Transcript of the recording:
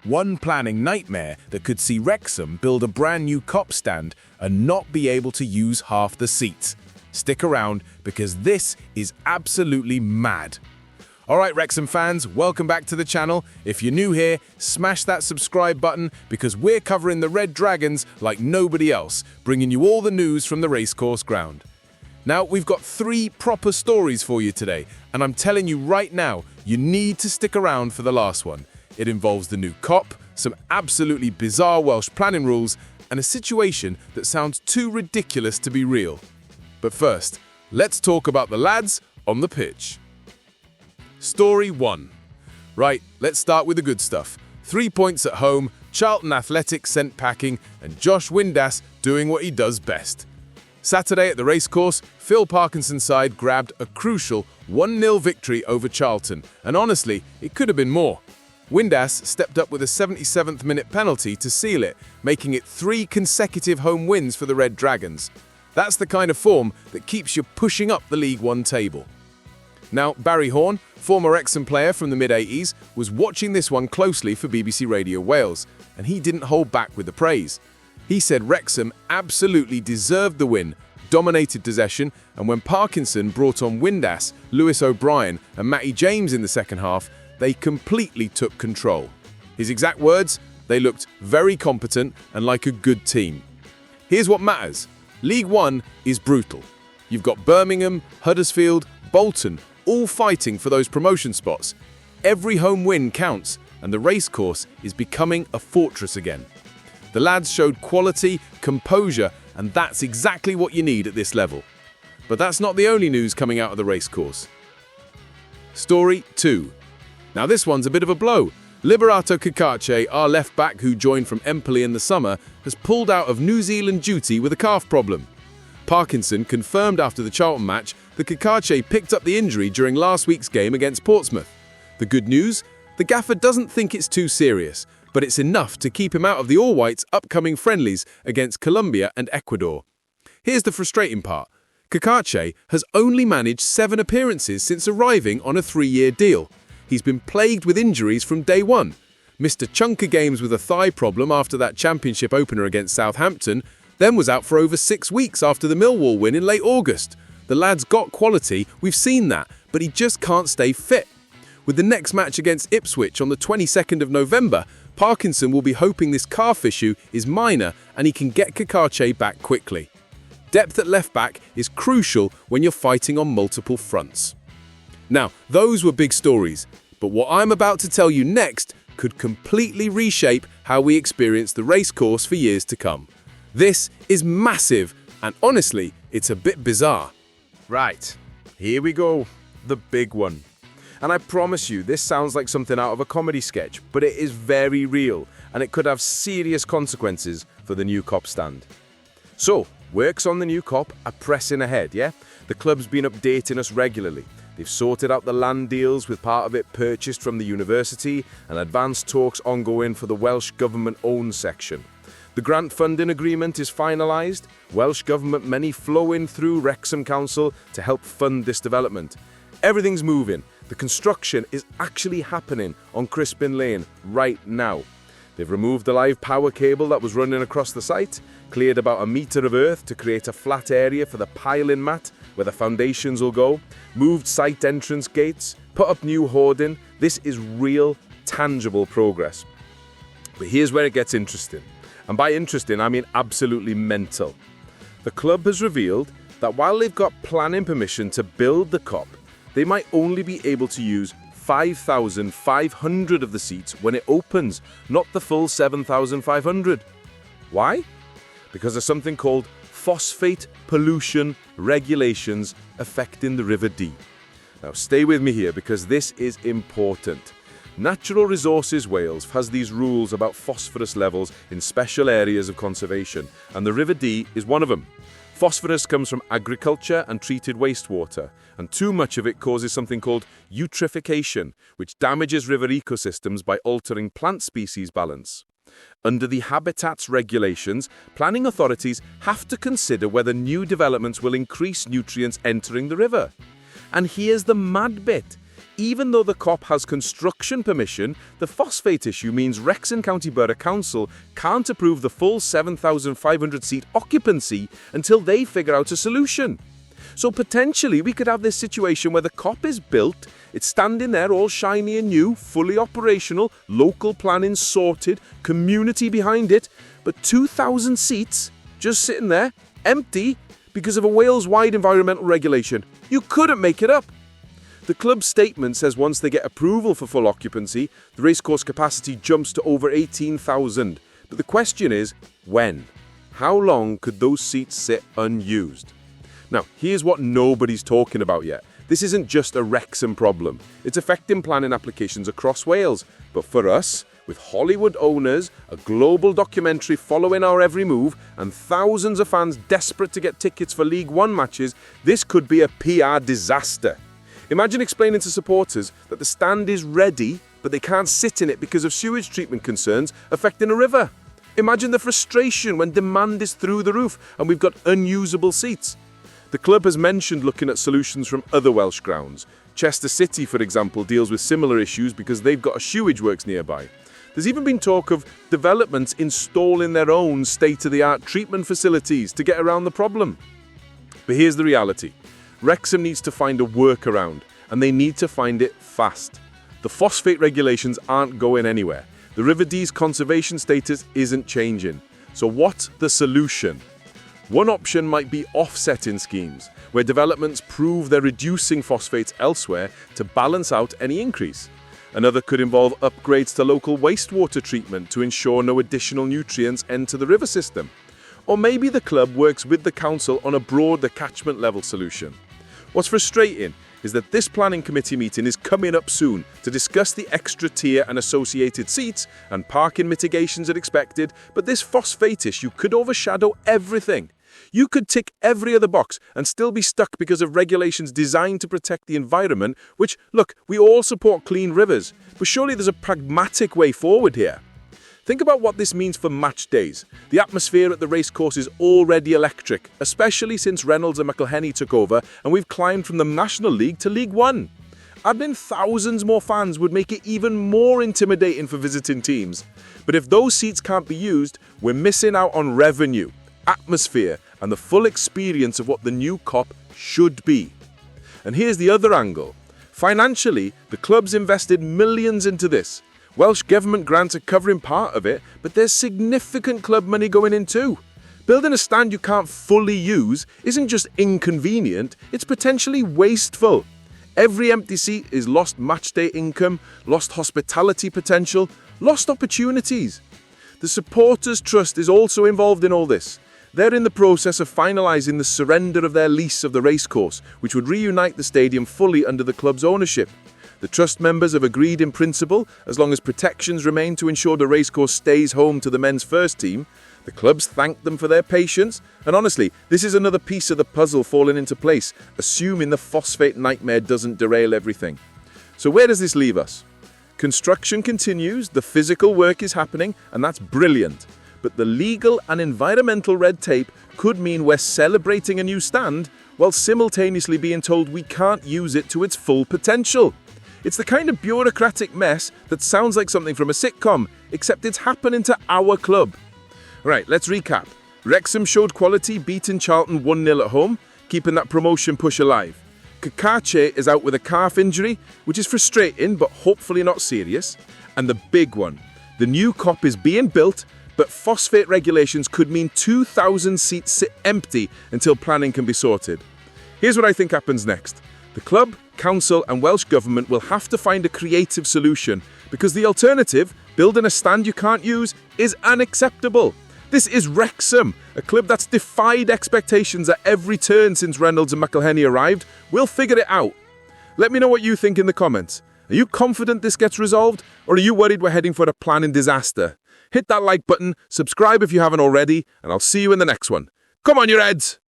One planning nightmare that could see Wrexham build a brand new KOP stand and not be able to use half the seats. Stick around because this is absolutely mad. Alright Wrexham fans, welcome back to the channel. If you're new here, smash that subscribe button because we're covering the Red Dragons like nobody else, bringing you all the news from the racecourse ground. Now, we've got 3 proper stories for you today, and I'm telling you right now, you need to stick around for the last one. It involves the new KOP, some absolutely bizarre Welsh planning rules, and a situation that sounds too ridiculous to be real. But first, let's talk about the lads on the pitch. Story 1. Right, let's start with the good stuff. 3 points at home, Charlton Athletic sent packing, and Josh Windass doing what he does best. Saturday at the racecourse, Phil Parkinson's side grabbed a crucial 1-0 victory over Charlton, and honestly, it could have been more. Windass stepped up with a 77th minute penalty to seal it, making it 3 consecutive home wins for the Red Dragons. That's the kind of form that keeps you pushing up the League One table. Now, Barry Horn, former Wrexham player from the mid-80s, was watching this one closely for BBC Radio Wales, and he didn't hold back with the praise. He said Wrexham absolutely deserved the win, dominated possession, and when Parkinson brought on Windass, Lewis O'Brien and Matty James in the second half, they completely took control. His exact words, they looked very competent and like a good team. Here's what matters. League One is brutal. You've got Birmingham, Huddersfield, Bolton, all fighting for those promotion spots. Every home win counts, and the racecourse is becoming a fortress again. The lads showed quality, composure, and that's exactly what you need at this level. But that's not the only news coming out of the racecourse. Story 2. Now this one's a bit of a blow. Liberato Cacace, our left-back who joined from Empoli in the summer, has pulled out of New Zealand duty with a calf problem. Parkinson confirmed after the Charlton match that Cacace picked up the injury during last week's game against Portsmouth. The good news? The gaffer doesn't think it's too serious, but it's enough to keep him out of the All-Whites' upcoming friendlies against Colombia and Ecuador. Here's the frustrating part. Cacace has only managed 7 appearances since arriving on a 3-year deal. He's been plagued with injuries from day one. Missed a chunk of games with a thigh problem after that championship opener against Southampton, then was out for over 6 weeks after the Millwall win in late August. The lad's got quality, we've seen that, but he just can't stay fit. With the next match against Ipswich on the 22nd of November, Parkinson will be hoping this calf issue is minor and he can get Cacace back quickly. Depth at left-back is crucial when you're fighting on multiple fronts. Now, those were big stories, but what I'm about to tell you next could completely reshape how we experience the racecourse for years to come. This is massive, and honestly, it's a bit bizarre. Right, here we go, the big one. And I promise you, this sounds like something out of a comedy sketch, but it is very real, and it could have serious consequences for the new KOP stand. So, works on the new KOP are pressing ahead, yeah? The club's been updating us regularly. They've sorted out the land deals with part of it purchased from the university and advanced talks ongoing for the Welsh Government-owned section. The grant funding agreement is finalised, Welsh Government money flowing through Wrexham Council to help fund this development. Everything's moving. The construction is actually happening on Crispin Lane right now. They've removed the live power cable that was running across the site, cleared about 1 metre of earth to create a flat area for the piling mat where the foundations will go, moved site entrance gates, put up new hoarding. This is real, tangible progress. But here's where it gets interesting. And by interesting, I mean absolutely mental. The club has revealed that while they've got planning permission to build the KOP, they might only be able to use 5,500 of the seats when it opens, not the full 7,500. Why? Because of something called phosphate pollution regulations affecting the River Dee. Now stay with me here because this is important. Natural Resources Wales has these rules about phosphorus levels in special areas of conservation, and the River Dee is one of them. Phosphorus comes from agriculture and treated wastewater, and too much of it causes something called eutrophication, which damages river ecosystems by altering plant species balance. Under the habitats regulations, planning authorities have to consider whether new developments will increase nutrients entering the river. And here's the mad bit. even though the KOP has construction permission, the phosphate issue means Wrexham County Borough Council can't approve the full 7,500-seat occupancy until they figure out a solution. So potentially we could have this situation where the KOP is built, it's standing there all shiny and new, fully operational, local planning sorted, community behind it, but 2,000 seats just sitting there, empty, because of a Wales-wide environmental regulation. You couldn't make it up. The club's statement says once they get approval for full occupancy, the racecourse capacity jumps to over 18,000. But the question is, when? How long could those seats sit unused? Now, here's what nobody's talking about yet. This isn't just a Wrexham problem. It's affecting planning applications across Wales. But for us, with Hollywood owners, a global documentary following our every move, and thousands of fans desperate to get tickets for League One matches, this could be a PR disaster. Imagine explaining to supporters that the stand is ready, but they can't sit in it because of sewage treatment concerns affecting a river. Imagine the frustration when demand is through the roof and we've got unusable seats. The club has mentioned looking at solutions from other Welsh grounds. Chester City, for example, deals with similar issues because they've got a sewage works nearby. There's even been talk of developments installing their own state-of-the-art treatment facilities to get around the problem. But here's the reality. Wrexham needs to find a workaround, and they need to find it fast. The phosphate regulations aren't going anywhere. The River Dee's conservation status isn't changing. So what's the solution? One option might be offsetting schemes, where developments prove they're reducing phosphates elsewhere to balance out any increase. Another could involve upgrades to local wastewater treatment to ensure no additional nutrients enter the river system. Or maybe the club works with the council on a broader catchment level solution. What's frustrating is that this planning committee meeting is coming up soon to discuss the extra tier and associated seats and parking mitigations as expected, but this phosphate issue could overshadow everything. You could tick every other box and still be stuck because of regulations designed to protect the environment, which, look, we all support clean rivers, but surely there's a pragmatic way forward here. Think about what this means for match days. The atmosphere at the racecourse is already electric, especially since Reynolds and McElhenney took over and we've climbed from the National League to League One. Adding thousands more fans would make it even more intimidating for visiting teams. But if those seats can't be used, we're missing out on revenue, atmosphere, and the full experience of what the new KOP should be. And here's the other angle. Financially, the club's invested millions into this. Welsh Government grants are covering part of it, but there's significant club money going in too. Building a stand you can't fully use isn't just inconvenient, it's potentially wasteful. Every empty seat is lost matchday income, lost hospitality potential, lost opportunities. The supporters' trust is also involved in all this. They're in the process of finalising the surrender of their lease of the racecourse, which would reunite the stadium fully under the club's ownership. The trust members have agreed in principle, as long as protections remain to ensure the racecourse stays home to the men's first team. The clubs thanked them for their patience, and honestly, this is another piece of the puzzle falling into place, assuming the phosphate nightmare doesn't derail everything. So where does this leave us? Construction continues, the physical work is happening, and that's brilliant. But the legal and environmental red tape could mean we're celebrating a new stand while simultaneously being told we can't use it to its full potential. It's the kind of bureaucratic mess that sounds like something from a sitcom, except it's happening to our club. Right, let's recap. Wrexham showed quality, beating Charlton 1-0 at home, keeping that promotion push alive. Kakache is out with a calf injury, which is frustrating, but hopefully not serious. And the big one, the new KOP is being built, but phosphate regulations could mean 2,000 seats sit empty until planning can be sorted. Here's what I think happens next. The club, council and Welsh Government will have to find a creative solution because the alternative, building a stand you can't use, is unacceptable. This is Wrexham, a club that's defied expectations at every turn since Reynolds and McElhenney arrived. We'll figure it out. Let me know what you think in the comments. Are you confident this gets resolved, or are you worried we're heading for a planning disaster? Hit that like button, subscribe if you haven't already, and I'll see you in the next one. Come on, you Reds!